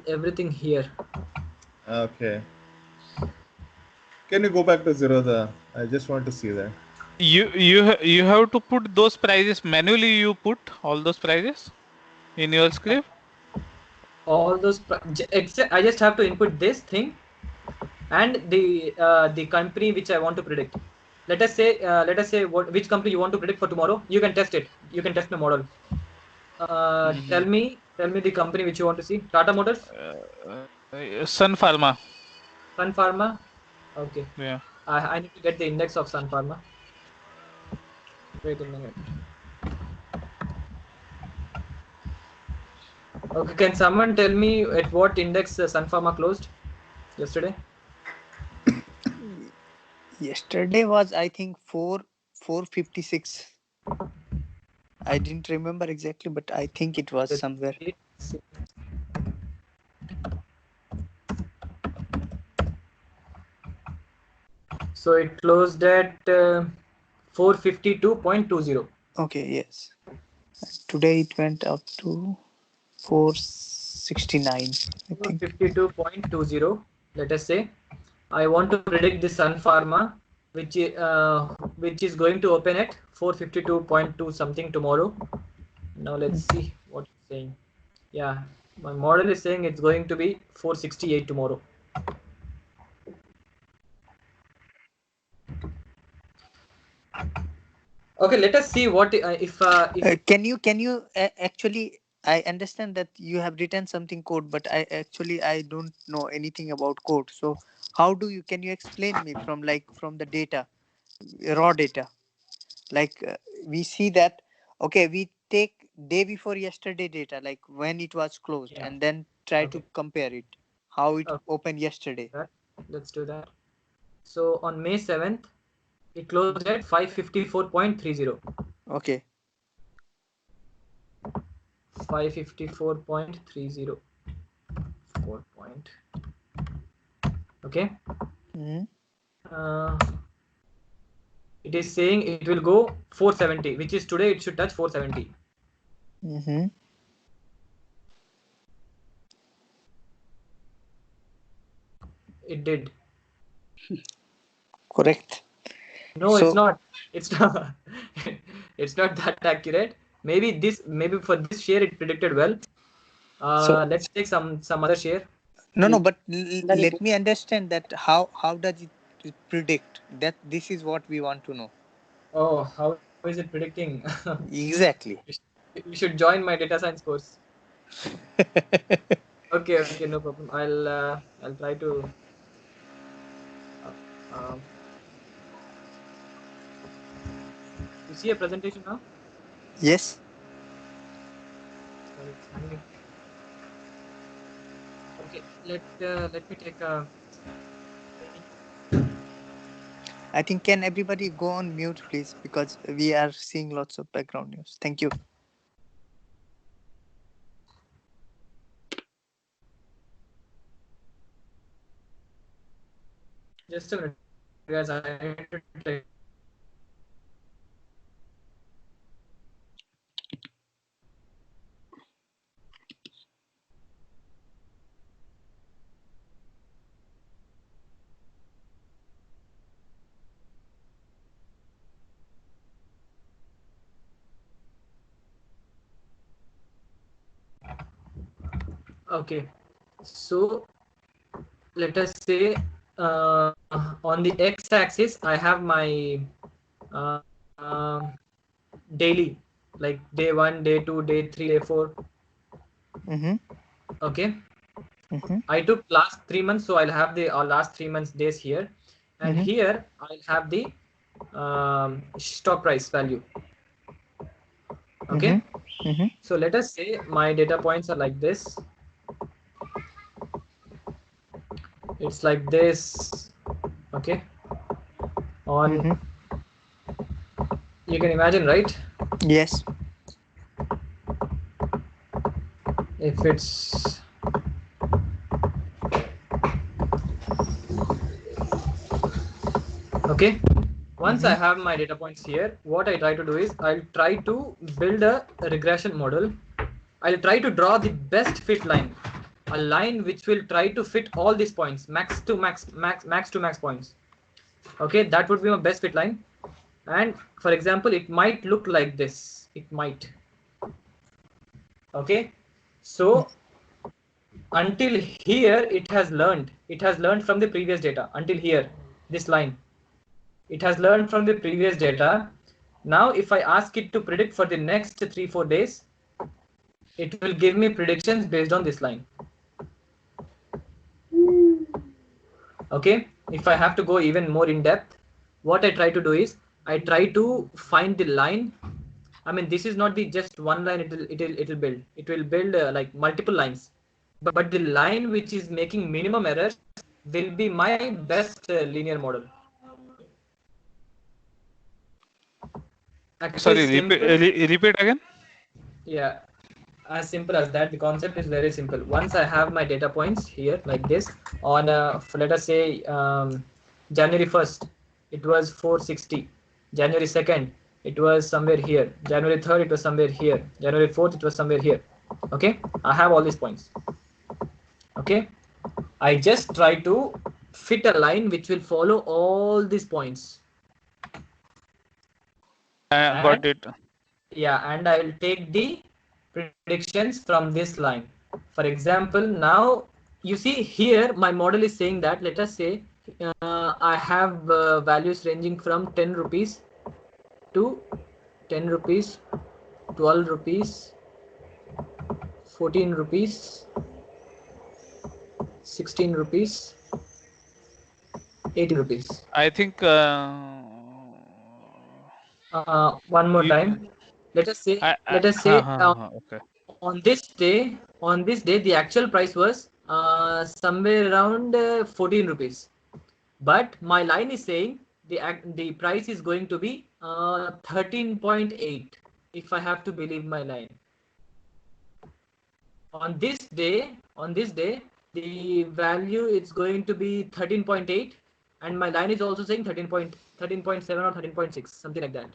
everything here. Okay. Can you go back to Zerodha? I just want to see that. You have to put those prices manually. You put all those prices in your script. All those I just have to input this thing and the company which I want to predict. Let us say which company you want to predict for tomorrow. You can test it. You can test my model. Tell me the company which you want to see. Tata Motors. Sun Pharma. Sun Pharma. Okay. Yeah. I need to get the index of Sun Pharma. Wait a minute. Okay, can someone tell me at what index Sun Pharma closed yesterday? Yesterday was, I think, 456. I didn't remember exactly, but I think it was somewhere. So it closed at 452.20. Okay, yes. Today it went up to 469. I think 52.20. Let us say I want to predict the Sun Pharma, which is going to open at 452.2 something tomorrow. Now let's see what it's saying. Yeah, my model is saying it's going to be 468 tomorrow. Okay, let us see what if can you actually, I understand that you have written something code, but I don't know anything about code. So how can you explain me from the data, raw data? Like we see that, okay, we take day before yesterday data, like when it was closed, and then try to compare it, how it opened yesterday. Let's do that. So on May 7th, it closed at 554.30. Okay. 554.30. 4 point. Okay. Mhm. It is saying it will go 470, which is today it should touch 470. Mhm. It did. Correct. No, So- it's not. It's not. It's not that accurate. Maybe for this share it predicted well. So- Let's take some other share. No, but That is let me understand that how does it predict? That this is what we want to know. Oh, how is it predicting? Exactly. You should join my data science course. Okay, no problem. I'll try to. You see a presentation now? Yes. Sorry, it's hanging. Okay, let me take a. I think can everybody go on mute, please, because we are seeing lots of background news. Thank you. Just a minute, guys. I need to take. Okay, so let us say on the x-axis I have my uh, daily, like day 1, day 2, day 3, day 4. Mm-hmm. Okay. Mm-hmm. I took last 3 months, so I'll have the last 3 months days here, and here I'll have the stock price value. Okay. Mm-hmm. So let us say my data points are like this. It's like this. Okay. On you can imagine, right? Yes. If it's okay, once I have my data points here, what I try to do is I'll try to build a regression model. I'll try to draw the best fit line, a line which will try to fit all these points, max to max points. Okay, that would be my best fit line. And for example, it might look like this. It might. Okay, so until here it has learned from the previous data. Until here, this line, it has learned from the previous data. Now if I ask it to predict for the next 3-4 days, it will give me predictions based on this line. Okay, if I have to go even more in depth, what I try to do is I try to find the line. I mean, this is not the just one line. It will build like multiple lines, but the line which is making minimum errors will be my best linear model. Actually, Sorry, repeat again. Yeah, as simple as that. The concept is very simple. Once I have my data points here like this, on let us say January 1st it was 460, January 2nd it was somewhere here, January 3rd it was somewhere here, January 4th it was somewhere here. Okay, I have all these points. Okay, I just try to fit a line which will follow all these points. Got it. Yeah, and I will take the predictions from this line. For example, now you see here my model is saying that, let us say I have values ranging from 10 rupees to 10 rupees, 12 rupees, 14 rupees, 16 rupees, 18 rupees. I think One more time. Let us say okay. on this day the actual price was somewhere around 14 rupees, but my line is saying the price is going to be 13.8 if I have to believe my line. On this day the value is going to be 13.8, and my line is also saying 13.7 or 13.6, something like that.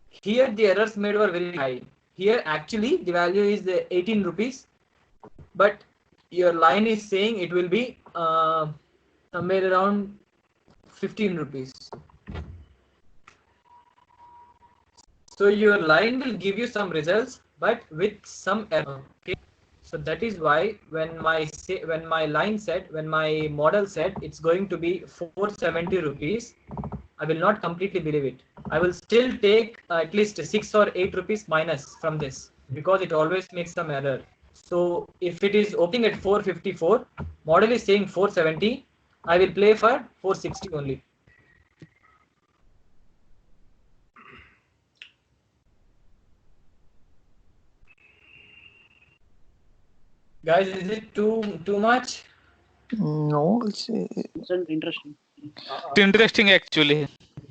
Here the errors made were very high. Here actually the value is 18 rupees, but your line is saying it will be somewhere around 15 rupees. So your line will give you some results, but with some error. Okay. So that is why when my model said it's going to be 470 rupees, I will not completely believe it. I will still take at least 6 or 8 rupees minus from this, because it always makes some error. So if it is opening at 454, model is saying 470, I will play for 460 only. Guys, is it too much? No, it's interesting. It's interesting actually.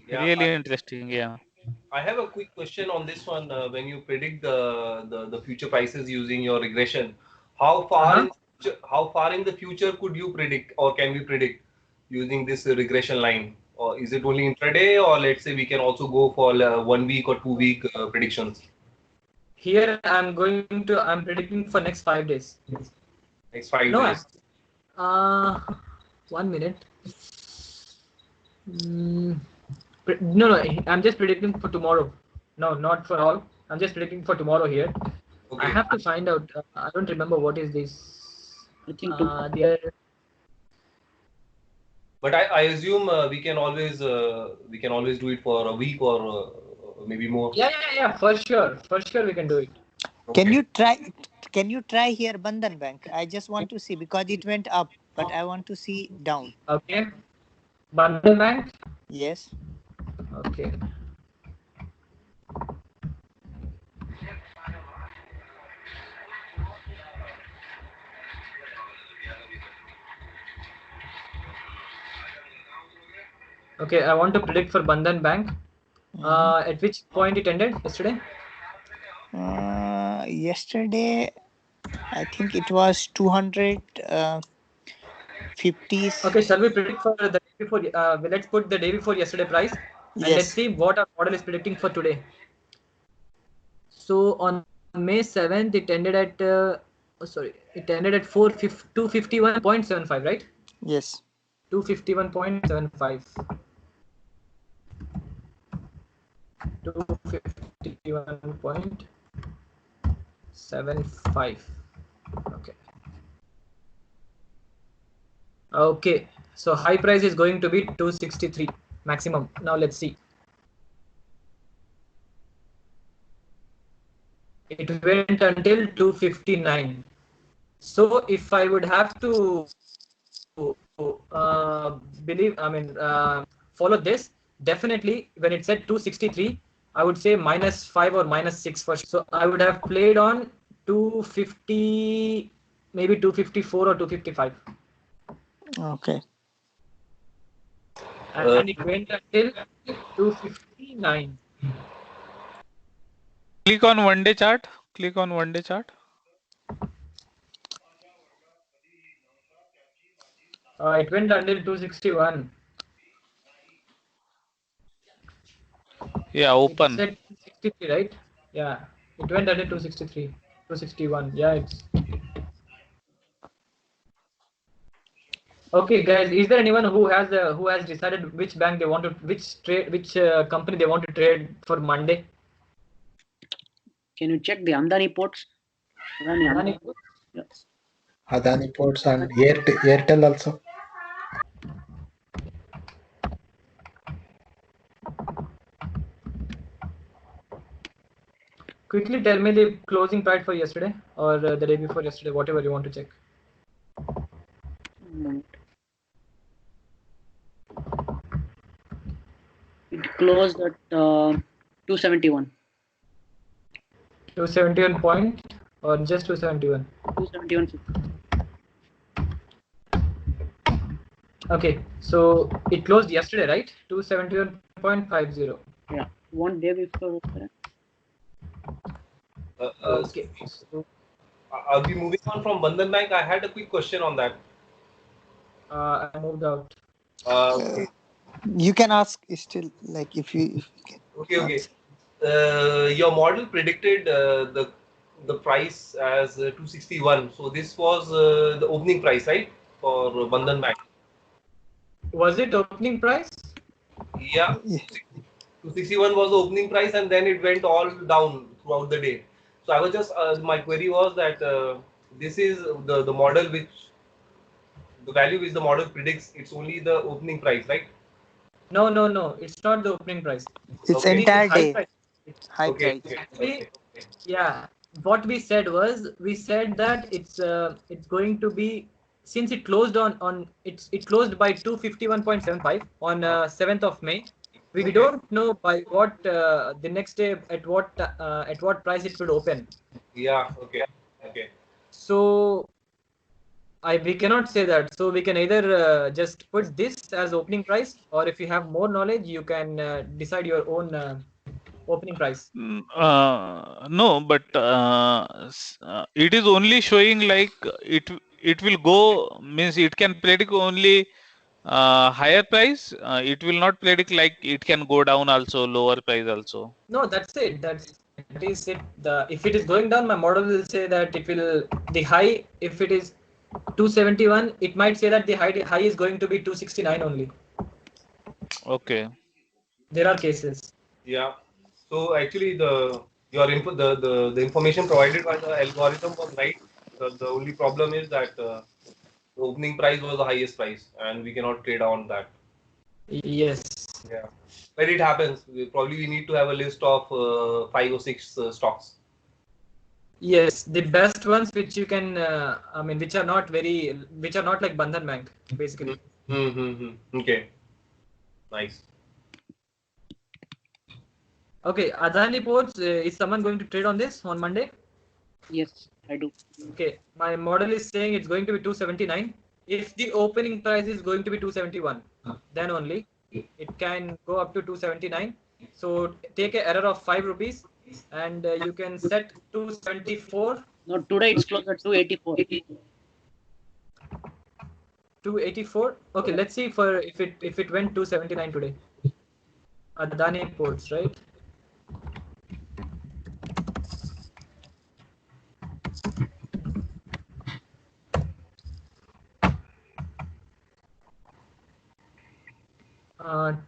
Yeah, Really interesting. Yeah. I have a quick question on this one. When you predict the future prices using your regression, how far in the future could you predict, or can we predict using this regression line? Or is it only intraday, or let's say we can also go for 1 week or 2 week predictions? Here I'm predicting for next 5 days. Next 5 days. 1 minute. No, I'm just predicting for tomorrow. No, not for all. I'm just predicting for tomorrow here. Okay. I have to find out. I don't remember what is this. I think But I assume we can always do it for a week or maybe more. Yeah. For sure we can do it. Okay. Can you try here Bandhan Bank? I just want to see, because it went up, but I want to see down. Okay. Bandhan Bank? Yes. Okay. Okay, I want to predict for Bandhan Bank. At which point it ended yesterday? Yesterday, I think it was 250. Okay, shall we predict for the day before? Let's put the day before yesterday price, and let's see what our model is predicting for today. So on May 7th, it ended at it ended at 251.75, right? Yes. 251.75. 251.75. Okay, so high price is going to be 263 maximum. Now let's see. It went until 259. So if I would have to follow this, definitely when it said 263, I would say -5 or -6 for sure. So I would have played on 250, maybe 254 or 255. Okay. And it went until 259. Click on 1 day chart. Click on 1 day chart. It went until 261. Yeah, open. It said 263, right? Yeah, it went until 263, 261. Yeah, it's okay, guys. Is there anyone who has decided which bank they want to, which company they want to trade for Monday? Can you check the Adani ports? Adani? Yes. Adani Ports and Airtel also. Quickly tell me the closing price for yesterday or the day before yesterday, whatever you want to check. It closed at 271. 271 point or just 271? 271. Okay, so it closed yesterday, right? 271.50. Yeah, one day before. Okay. So I'll be moving on from Bandhan Bank. I had a quick question on that. I moved out. Okay. You can ask still, like if you can Okay. answer. Your model predicted the price as 261. So this was the opening price, right, for Bandhan Bank? Was it opening price? Yeah, Yeah. 261 was the opening price, and then it went all down throughout the day. So I was just my query was that this is the model which the value which the model predicts. It's only the opening price, right? No. It's not the opening price. It's Okay. It is entire high day price. high Okay. price. Actually, yeah. What we said was we said that it's going to be, since it closed on it closed by 251.75 on 7th of May. We Okay. don't know by what the next day at what price it will open. Yeah. Okay. So we cannot say that. So we can either just put this as opening price, or if you have more knowledge, you can decide your own opening price. No, but it is only showing like it will go, means it can predict only higher price. It will not predict like it can go down also, lower price also. No, that's it. That is it. If it is going down, my model will say that it will the high. If it is 271, it might say that the high is going to be 269 only. Okay. There are cases. Yeah. So actually, your input, the information provided by the algorithm was right. The only problem is that the opening price was the highest price, and we cannot trade on that. Yes. Yeah. But it happens. Probably we need to have a list of 5 or 6 stocks. Yes, the best ones which you can, which are not like Bandhan Bank, basically. Okay. Nice. Okay, Adani Ports, is someone going to trade on this on Monday? Yes, I do. Okay, my model is saying it's going to be 279. If the opening price is going to be 271, then only it can go up to 279. So take an error of 5 rupees and you can set 274. No, today it's closed at 284. 284. Okay, let's see for if it went 279 today. Adani Ports, right?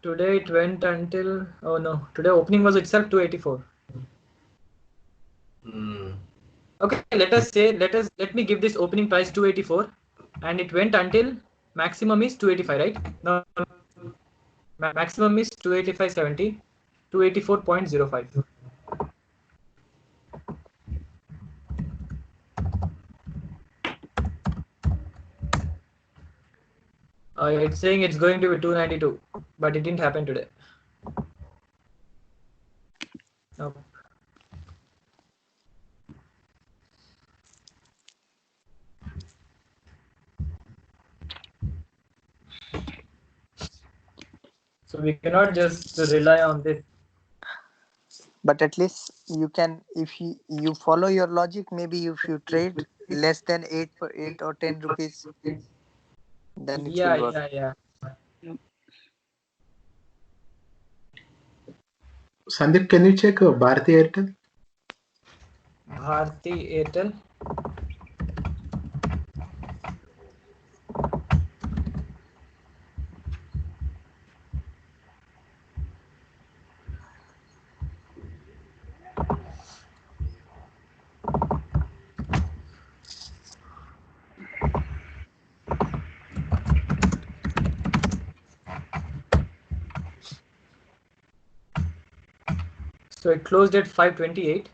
Today it went until, oh no, today opening was itself 284. Okay, let me give this opening price 284, and it went until maximum is 285, right? No, maximum is 285.70, 284.05. It's saying it's going to be 292, but it didn't happen today. Nope. So we cannot just rely on this. But at least you can, if you follow your logic, maybe if you trade less than 8 or 10 rupees, then it will work. Yeah. Sandeep, can you check Bharti Airtel? Bharti Airtel. So it closed at 528,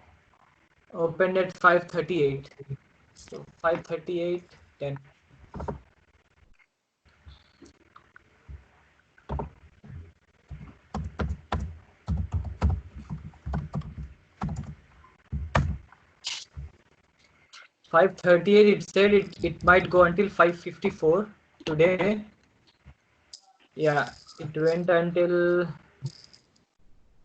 opened at 538. So 538.10. $538. It said it might go until 554 today. Yeah, it went until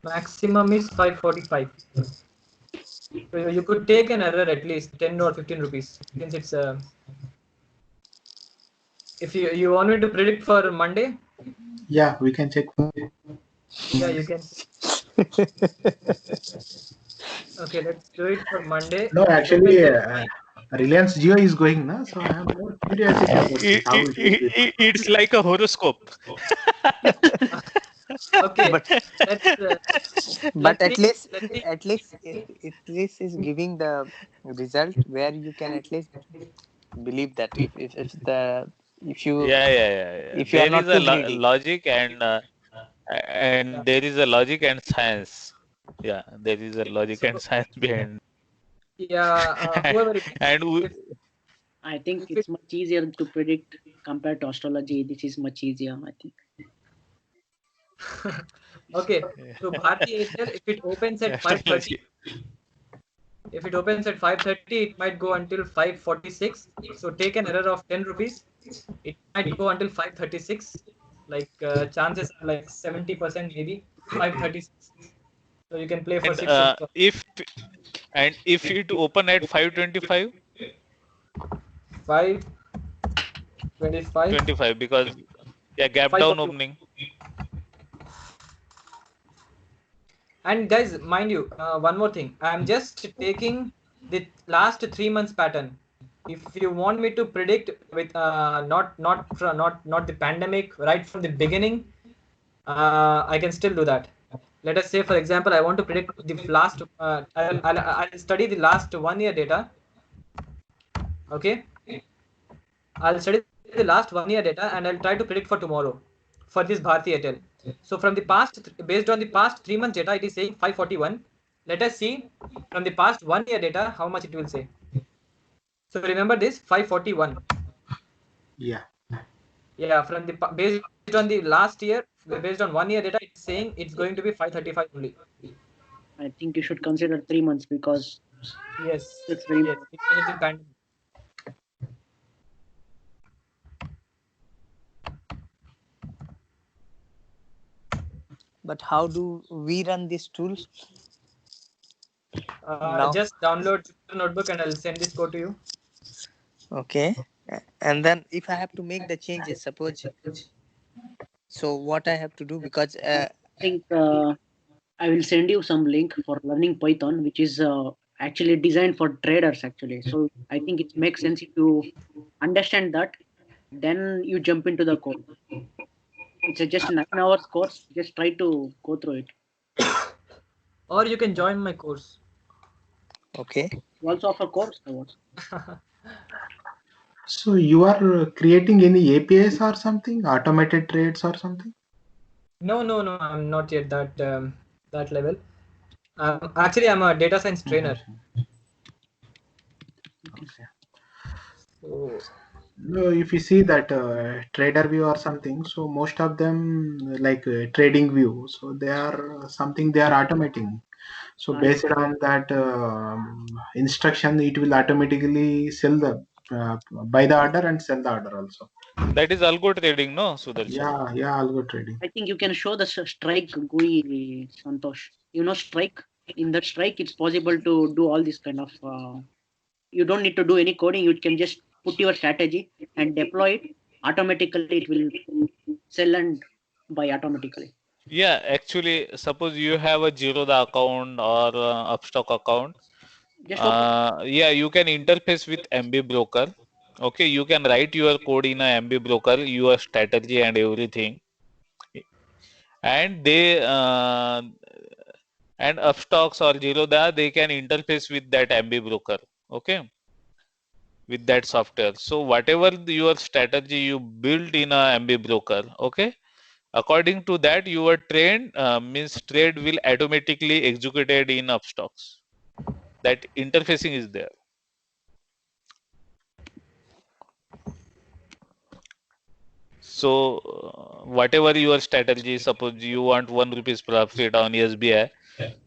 maximum is 545. So you could take an error at least 10 or 15 rupees since it's If you want me to predict for Monday, Yeah, we can check. yeah, you can. Okay, let's do it for Monday. No, If it actually, opens at Reliance Jio is going now, so I am more curiosity about it, how it will be. It's like a horoscope. okay, But let's but let's see. at least it this is giving the result where you can at least believe that if the if you Yeah. if you are There is not a too greedy. logic and there is a logic and science. Yeah, there is a logic and So science behind. yeah, whoever it is, And if I think if it it's much easier to predict compared to astrology. This is much easier, I think. okay, so Bharti Airtel, if it opens at 5:30, if it opens at 5:30, it might go until 5:46. So take an error of 10 rupees. It might go until 5:36. Like chances are like 70% maybe 5:36. So you can play for and 6 rupees. if it open at 5:25, 5:25, 25 because gap down 5:41. opening. And guys, mind you, one more thing. I'm just taking the last 3 months pattern. If you want me to predict with not the pandemic right from the beginning, I can still do that. Let us say, for example, I want to predict the last. I'll study the last 1 year data. Okay, I'll study the last 1 year data and I'll try to predict for tomorrow for this Bharti Airtel. So from the past, based on the past 3 months data, it is saying 541. Let us see from the past 1 year data how much it will say. So remember this 541. Yeah. Yeah, from the based on the last year, based on 1 year data, it's saying it's going to be 535 only. I think you should consider 3 months because Yes, it's very yes, important. because of the pandemic. But how do we run these tools now? Just download Jupyter Notebook and I'll send this code to you. Okay, and then if I have to make the changes, suppose, so what I have to do, because I think I will send you some link for learning Python, which is actually designed for traders actually. So I think it makes sense if you understand that, then you jump into the code. It's just a 9 hours course. Just try to go through it. Or you can join my course. okay, You also offer course or what? So you are creating any APIs or something, automated trades or something? No, I'm not yet that level. Actually, I'm a data science trainer. So No, if you see that TraderView or something, so most of them like TradingView, so they are something they are automating. So based on that instruction, it will automatically sell the buy the order and sell the order also. That is algo trading, no, Sudarshan? Yeah, algo trading. I think you can show the strike GUI, Santosh. You know strike. In that strike, it's possible to do all this kind of. You don't need to do any coding. You can just put your strategy and deploy it. Automatically, it will sell and buy automatically. Yeah, actually, suppose you have a Zerodha account or Upstock account. Just open. Yeah, you can interface with MB Broker. Okay, you can write your code in a MB Broker, your strategy and everything, and they and Upstocks or Zerodha, they can interface with that MB Broker. Okay, with that software. So whatever your strategy you build in a MB Broker, okay, according to that your trade means trade will automatically executed in Upstocks. That interfacing is there. So whatever your strategy, suppose you want 1 rupees profit on SBI,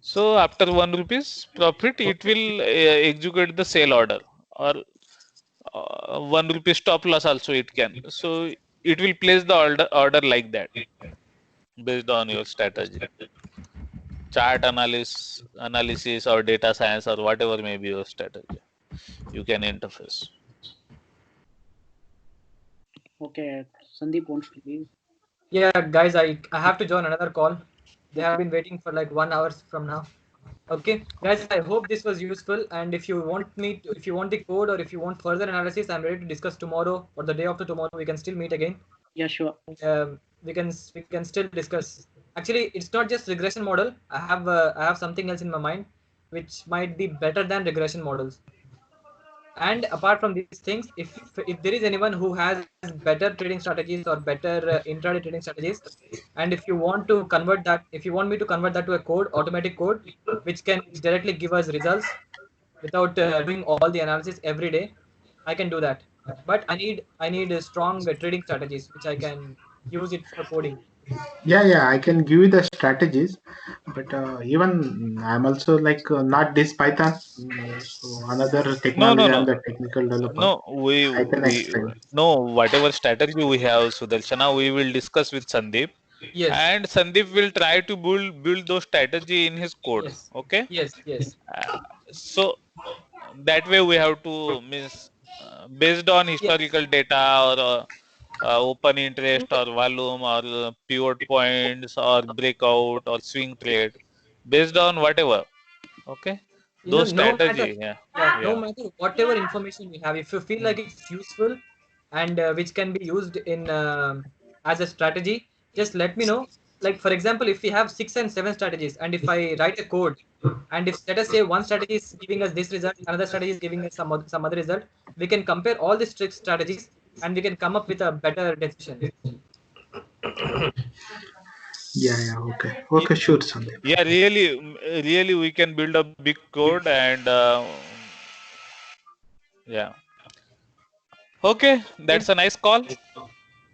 so after 1 rupees profit it will execute the sale order, or 1 rupee stop loss also it can. So it will place the order like that based on your strategy, chart analysis or data science or whatever may be your strategy. You can interface. Okay, Sandeep wants to leave. Yeah, guys, I have to join another call. They have been waiting for like 1 hour from now. Okay, guys, I hope this was useful. And if you want if you want the code or if you want further analysis, I'm ready to discuss tomorrow or the day after tomorrow. We can still meet again. Yeah, sure. We can still discuss. Actually, it's not just regression model. I have something else in my mind, which might be better than regression models. And apart from these things, if there is anyone who has better trading strategies or better intraday trading strategies, and if you want to convert that, if you want me to convert that to a code, automatic code, which directly give us results without doing all the analysis every day, I can do that. But I need strong trading strategies which I can use it for coding. Yeah, I can give you the strategies, but even I'm also like not this Python, so another No, technology. no, I'm no. the technical developer. No, I can explain. no, whatever strategy we have, Sudarshana, we will discuss with Sandeep, Yes, and Sandeep will try to build those strategy in his code. yes, Okay, yes. so that way we have to miss based on Yeah, historical data or open interest or volume or pivot points or breakout or swing trade, based on whatever. Okay, those no matter, strategy. Yeah, no yeah. matter whatever information we have, if you feel like it's useful and which can be used in as a strategy, just let me know. Like for example, if we have 6 and 7 strategies, and if I write a code, and if let us say one strategy is giving us this result, another strategy is giving us some other result, we can compare all these strategies and we can come up with a better decision. Yeah, okay, Ye- sure, Sandeep. Yeah, really, we can build a big code and yeah. Okay, Okay. that's a nice call.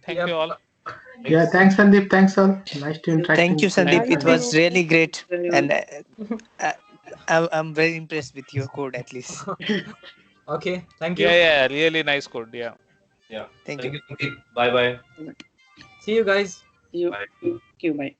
Thank you Yep. all. Yeah, thanks, Sandeep. Thanks all. Nice to interacting Thank you, with you. Sandeep. Thank It you. was Thank really you. great, Very and well. uh, I'm very impressed with your code at least. Okay. Thank Yeah, you. yeah, really nice code. Yeah. Yeah. Thank Thank you. you, Sandeep. Bye bye. See you guys. See you. Bye. Thank you. Bye.